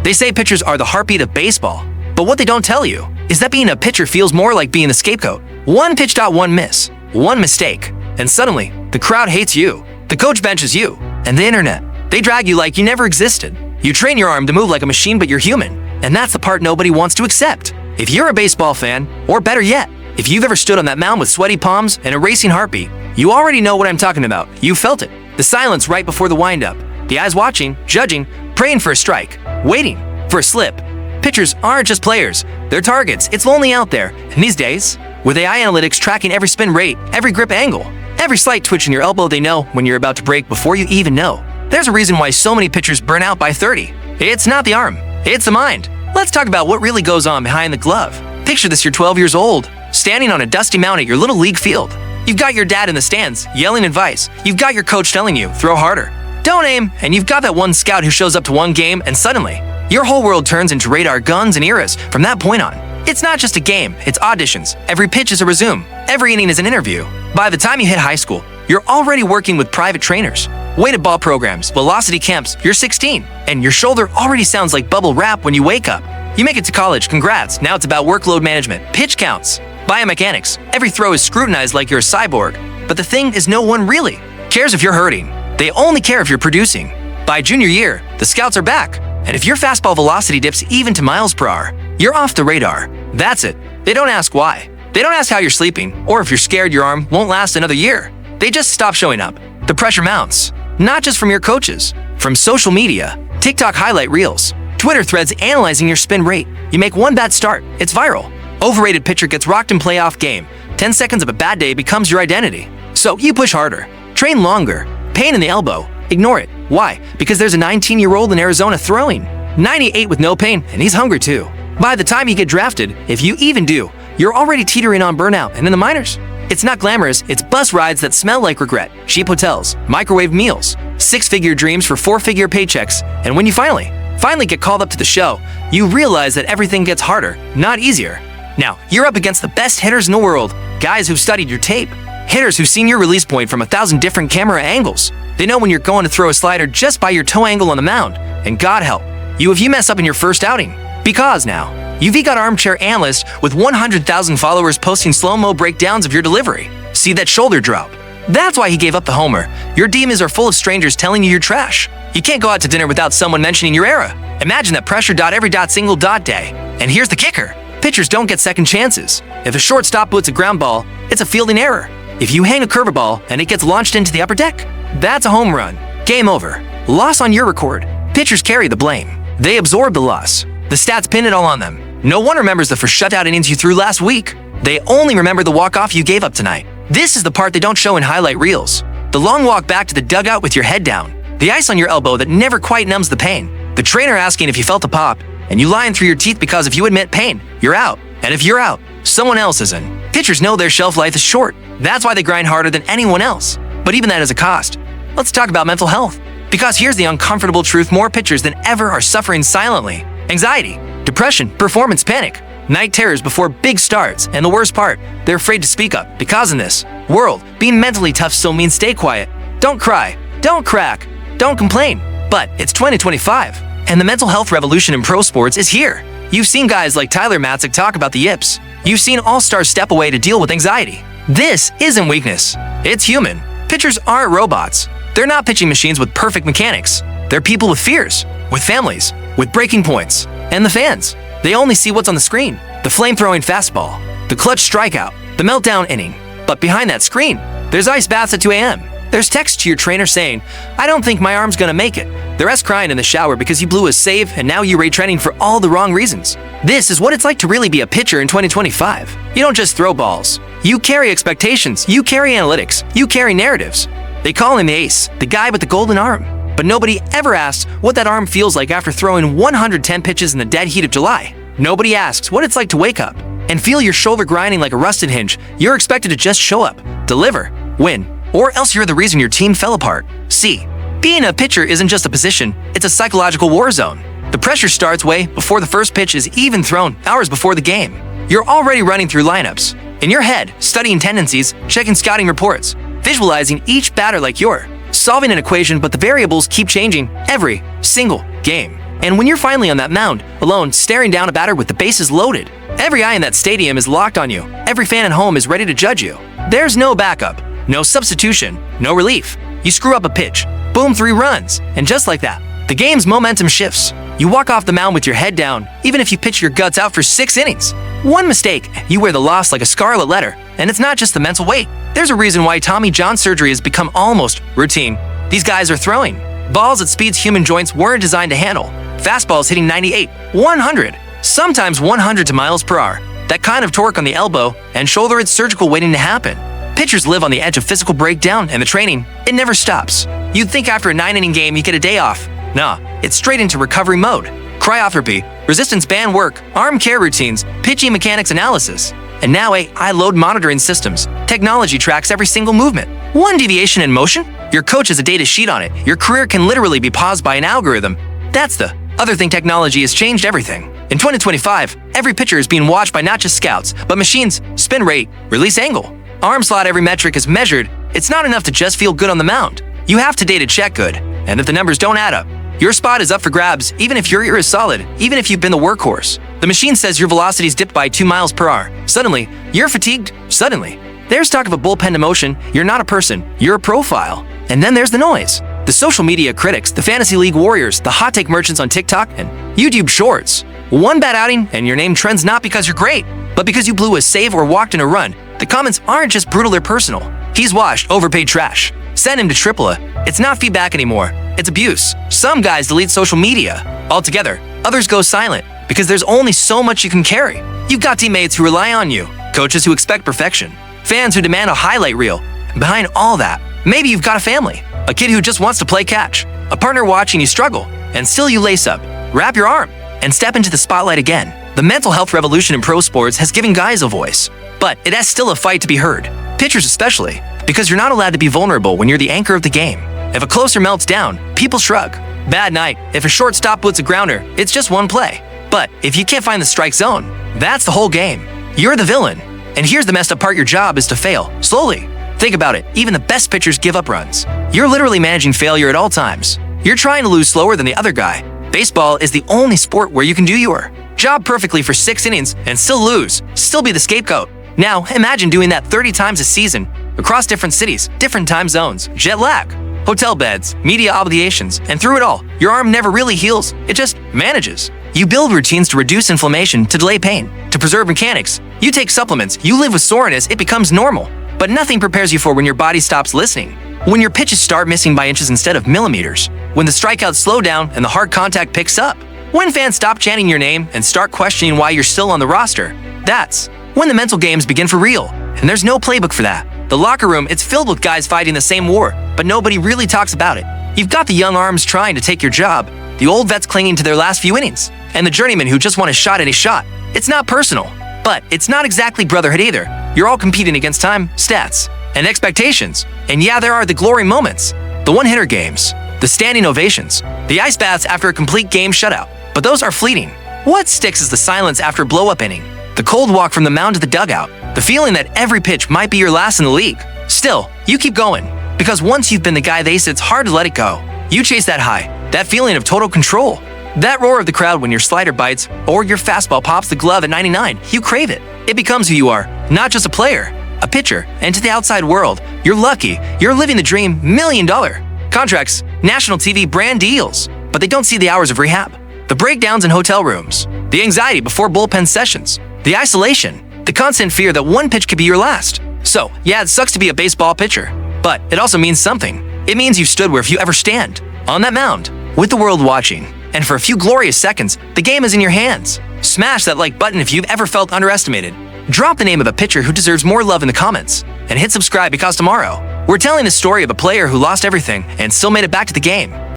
They say pitchers are the heartbeat of baseball, but what they don't tell you is that being a pitcher feels more like being the scapegoat. One pitch dot, one miss, one mistake, and suddenly the crowd hates you, the coach benches you, and the internet. They drag you like you never existed. You train your arm to move like a machine, but you're human, and that's the part nobody wants to accept. If you're a baseball fan, or better yet, if you've ever stood on that mound with sweaty palms and a racing heartbeat, you already know what I'm talking about. You felt it. The silence right before the windup. The eyes watching, judging, praying for a strike, waiting for a slip. Pitchers aren't just players. They're targets. It's lonely out there. And these days, with AI analytics tracking every spin rate, every grip angle, every slight twitch in your elbow, they know when you're about to break before you even know. There's a reason why so many pitchers burn out by 30. It's not the arm. It's the mind. Let's talk about what really goes on behind the glove. Picture this, you're 12 years old, standing on a dusty mound at your little league field. You've got your dad in the stands, yelling advice. You've got your coach telling you, throw harder, don't aim, and you've got that one scout who shows up to one game, and suddenly, your whole world turns into radar guns and eras from that point on. It's not just a game, it's auditions. Every pitch is a resume. Every inning is an interview. By the time you hit high school, you're already working with private trainers, weighted ball programs, velocity camps. You're 16, and your shoulder already sounds like bubble wrap when you wake up. You make it to college, congrats. Now it's about workload management, pitch counts, biomechanics. Every throw is scrutinized like you're a cyborg. But the thing is, no one really cares if you're hurting. They only care if you're producing. By junior year, the scouts are back. And if your fastball velocity dips even to miles per hour, you're off the radar. That's it. They don't ask why. They don't ask how you're sleeping, or if you're scared your arm won't last another year. They just stop showing up. The pressure mounts. Not just from your coaches, from social media, TikTok highlight reels, Twitter threads analyzing your spin rate. You make one bad start, it's viral. Overrated pitcher gets rocked in playoff game. 10 seconds of a bad day becomes your identity. So you push harder, train longer, pain in the elbow, ignore it. Why? Because there's a 19-year-old in Arizona throwing 98 with no pain, and he's hungry too. By the time you get drafted, if you even do, you're already teetering on burnout. And in the minors, it's not glamorous, it's bus rides that smell like regret, cheap hotels, microwave meals, six-figure dreams for four-figure paychecks, and when you finally get called up to the show, you realize that everything gets harder, not easier. Now, you're up against the best hitters in the world, guys who've studied your tape, hitters who've seen your release point from 1,000 different camera angles. They know when you're going to throw a slider just by your toe angle on the mound, and God help you if you mess up in your first outing. Because now, you've got armchair analyst with 100,000 followers posting slow-mo breakdowns of your delivery. See that shoulder drop? That's why he gave up the homer. Your DMs are full of strangers telling you you're trash. You can't go out to dinner without someone mentioning your era. Imagine that pressure dot every dot single dot day. And here's the kicker. Pitchers don't get second chances. If a shortstop puts a ground ball, it's a fielding error. If you hang a curveball and it gets launched into the upper deck, that's a home run. Game over. Loss on your record. Pitchers carry the blame. They absorb the loss. The stats pin it all on them. No one remembers the first shutout innings you threw last week. They only remember the walk-off you gave up tonight. This is the part they don't show in highlight reels. The long walk back to the dugout with your head down. The ice on your elbow that never quite numbs the pain. The trainer asking if you felt a pop, and you lying through your teeth because if you admit pain, you're out. And if you're out, someone else is in. Pitchers know their shelf life is short. That's why they grind harder than anyone else. But even that has a cost. Let's talk about mental health. Because here's the uncomfortable truth, more pitchers than ever are suffering silently. Anxiety, depression, performance panic, night terrors before big starts, and the worst part, they're afraid to speak up. Because in this world, being mentally tough still means stay quiet. Don't cry, don't crack, don't complain. But it's 2025, and the mental health revolution in pro sports is here. You've seen guys like Tyler Matzik talk about the yips. You've seen all-stars step away to deal with anxiety. This isn't weakness, it's human. Pitchers aren't robots. They're not pitching machines with perfect mechanics. They're people with fears, with families, with breaking points, and the fans. They only see what's on the screen. The flame-throwing fastball, the clutch strikeout, the meltdown inning. But behind that screen, there's ice baths at 2 a.m. There's text to your trainer saying, I don't think my arm's gonna make it. The rest crying in the shower because you blew a save and now you're retraining for all the wrong reasons. This is what it's like to really be a pitcher in 2025. You don't just throw balls. You carry expectations, you carry analytics, you carry narratives. They call him the ace, the guy with the golden arm. But nobody ever asks what that arm feels like after throwing 110 pitches in the dead heat of July. Nobody asks what it's like to wake up and feel your shoulder grinding like a rusted hinge. You're expected to just show up, deliver, win, or else you're the reason your team fell apart. See, being a pitcher isn't just a position, it's a psychological war zone. The pressure starts way before the first pitch is even thrown, hours before the game. You're already running through lineups. In your head, studying tendencies, checking scouting reports, visualizing each batter like you're solving an equation, but the variables keep changing every single game. And when you're finally on that mound, alone, staring down a batter with the bases loaded, every eye in that stadium is locked on you. Every fan at home is ready to judge you. There's no backup, no substitution, no relief. You screw up a pitch, boom, 3 runs, and just like that, the game's momentum shifts. You walk off the mound with your head down, even if you pitch your guts out for 6 innings. One mistake, you wear the loss like a scarlet letter, and it's not just the mental weight. There's a reason why Tommy John surgery has become almost routine. These guys are throwing balls at speeds human joints weren't designed to handle. Fastballs hitting 98, 100, sometimes 100 miles per hour. That kind of torque on the elbow and shoulder, it's surgical waiting to happen. Pitchers live on the edge of physical breakdown, and the training, it never stops. You'd think after a 9-inning game you get a day off. Nah, it's straight into recovery mode. Cryotherapy, resistance band work, arm care routines, pitching mechanics analysis, and now AI load monitoring systems. Technology tracks every single movement. One deviation in motion, your coach has a data sheet on it. Your career can literally be paused by an algorithm. That's the other thing. Technology has changed everything. In 2025, every pitcher is being watched by not just scouts, but machines. Spin rate, release angle, arm slot, every metric is measured. It's not enough to just feel good on the mound. You have to data check good, and if the numbers don't add up, your spot is up for grabs, even if your ear is solid, even if you've been the workhorse. The machine says your velocity's dipped by 2 miles per hour. Suddenly, you're fatigued. Suddenly, there's talk of a bullpen emotion. You're not a person, you're a profile. And then there's the noise. The social media critics, the fantasy league warriors, the hot take merchants on TikTok and YouTube shorts. One bad outing and your name trends not because you're great, but because you blew a save or walked in a run. The comments aren't just brutal, they're personal. He's washed, overpaid trash. Send him to AAA. It's not feedback anymore. It's abuse. Some guys delete social media altogether. Others go silent because there's only so much you can carry. You've got teammates who rely on you, coaches who expect perfection, fans who demand a highlight reel. And behind all that, maybe you've got a family, a kid who just wants to play catch, a partner watching you struggle, and still you lace up, wrap your arm, and step into the spotlight again. The mental health revolution in pro sports has given guys a voice, but it has still a fight to be heard. Pitchers especially, because you're not allowed to be vulnerable when you're the anchor of the game. If a closer melts down, people shrug. Bad night, if a shortstop puts a grounder, it's just one play. But if you can't find the strike zone, that's the whole game. You're the villain. And here's the messed up part, your job is to fail, slowly. Think about it, even the best pitchers give up runs. You're literally managing failure at all times. You're trying to lose slower than the other guy. Baseball is the only sport where you can do your job perfectly for 6 innings and still lose, still be the scapegoat. Now, imagine doing that 30 times a season, across different cities, different time zones, jet lag, hotel beds, media obligations, and through it all, your arm never really heals, it just manages. You build routines to reduce inflammation, to delay pain, to preserve mechanics. You take supplements, you live with soreness, it becomes normal. But nothing prepares you for when your body stops listening. When your pitches start missing by inches instead of millimeters. When the strikeouts slow down and the hard contact picks up. When fans stop chanting your name and start questioning why you're still on the roster. That's when the mental games begin for real. And there's no playbook for that. The locker room, it's filled with guys fighting the same war, but nobody really talks about it. You've got the young arms trying to take your job, the old vets clinging to their last few innings, and the journeymen who just want a shot at a shot. It's not personal, but it's not exactly brotherhood either. You're all competing against time, stats, and expectations. And yeah, there are the glory moments, the one-hitter games, the standing ovations, the ice baths after a complete game shutout. But those are fleeting. What sticks is the silence after a blow-up inning, the cold walk from the mound to the dugout, the feeling that every pitch might be your last in the league. Still, you keep going, because once you've been the guy they say, it's hard to let it go. You chase that high, that feeling of total control, that roar of the crowd when your slider bites or your fastball pops the glove at 99. You crave it. It becomes who you are, not just a player, a pitcher. And to the outside world, you're lucky. You're living the dream, $1 million contracts, national TV brand deals. But they don't see the hours of rehab, the breakdowns in hotel rooms, the anxiety before bullpen sessions, the isolation, the constant fear that one pitch could be your last. So, yeah, it sucks to be a baseball pitcher, but it also means something. It means you've stood where few ever stand, on that mound, with the world watching. And for a few glorious seconds, the game is in your hands. Smash that like button if you've ever felt underestimated. Drop the name of a pitcher who deserves more love in the comments. And hit subscribe because tomorrow, we're telling the story of a player who lost everything and still made it back to the game.